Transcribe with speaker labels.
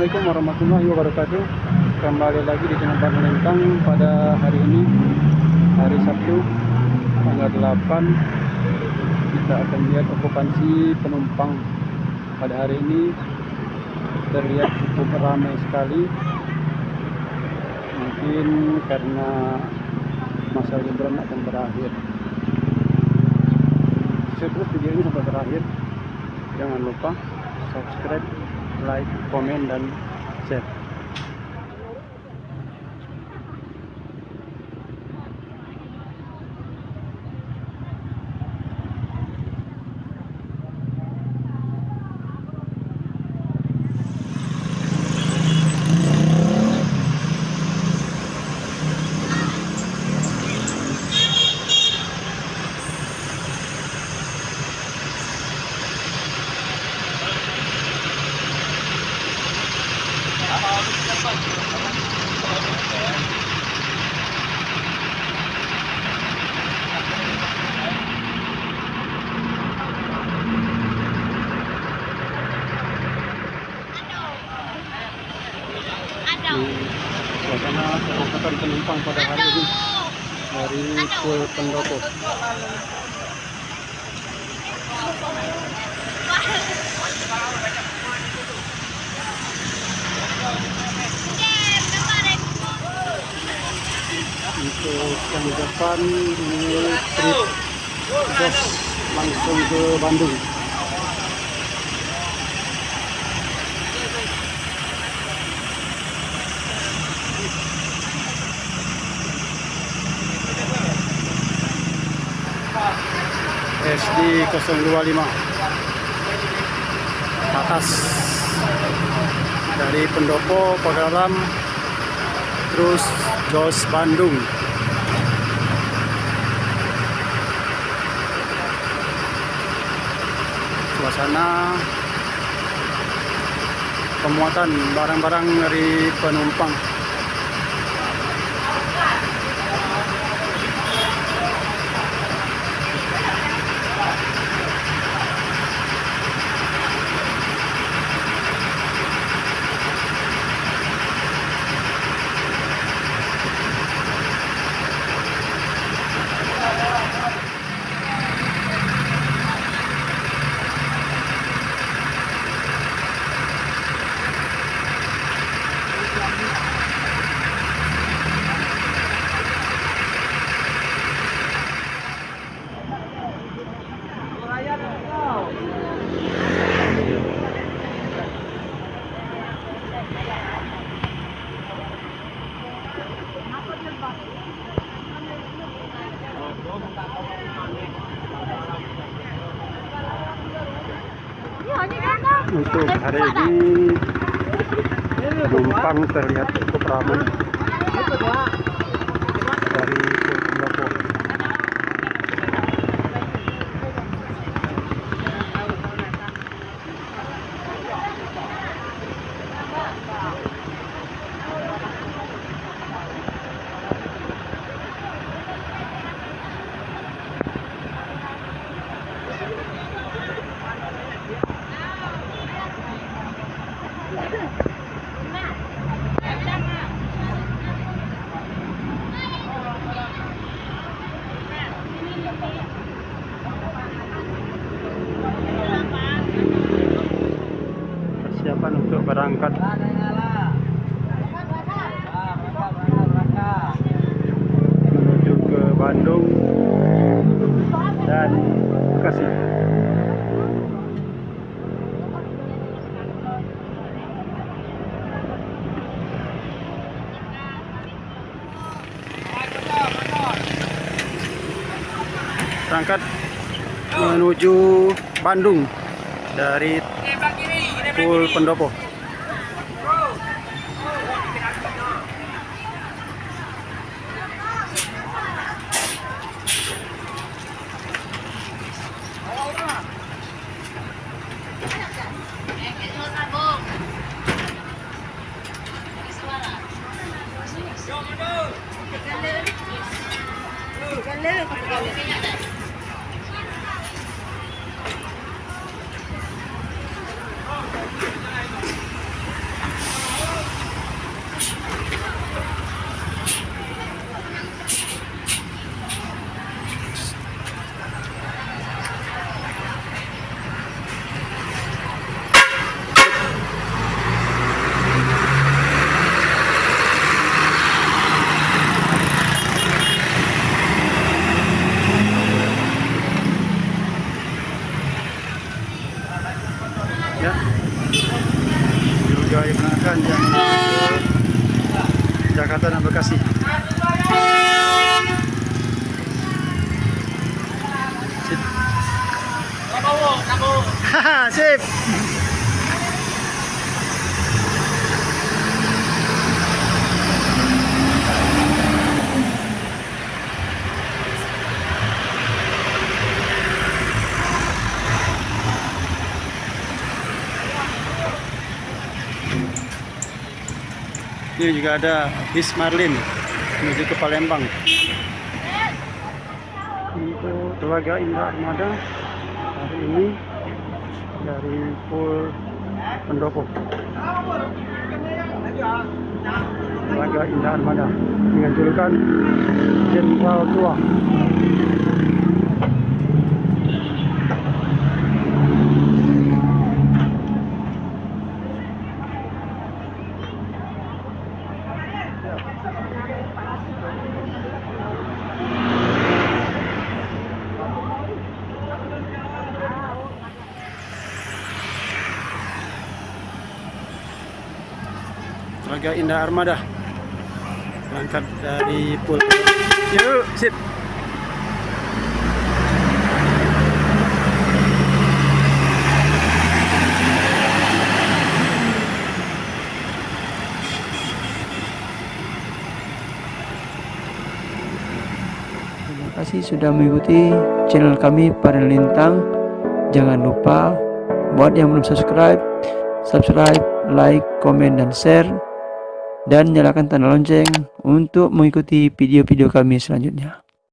Speaker 1: Assalamualaikum warahmatullahi wabarakatuh. Kembali lagi di channel Bandung Lintang pada hari ini, hari Sabtu tanggal 8. Kita akan lihat okupansi penumpang pada hari ini. Terlihat cukup ramai sekali, mungkin karena masa liburan akan berakhir. Terus video ini sampai terakhir. Jangan lupa subscribe, like, komen, dan share. Suasana pengangkatan penumpang pada hari ini dari Pulau Pendopo. Untuk yang depan ini trip bus langsung ke Bandung. SD 025 atas dari Pendopo, Pagalam, terus Jos Bandung. Suasana pemuatan barang-barang dari penumpang. Untuk hari ini penumpang terlihat cukup ramai dari Pendopo. Persiapan untuk berangkat menuju ke Bandung dan Bekasi. Berangkat menuju Bandung dari Pulau Pendopo. Jakarta dan Bekasi. Sip. Haha, sip. Ini juga ada bis Marlin menuju ke Palembang. Untuk Telaga Indah Armada hari ini dari Pul Pendopo. Telaga Indah Armada dengan julukan Jenderal Tua. Telaga Indah Armada berangkat dari Pul. Yuk, sip. Terima kasih sudah mengikuti channel kami Panel Lintang. Jangan lupa buat yang belum subscribe, like, komen, dan share. Dan nyalakan tanda lonceng untuk mengikuti video-video kami selanjutnya.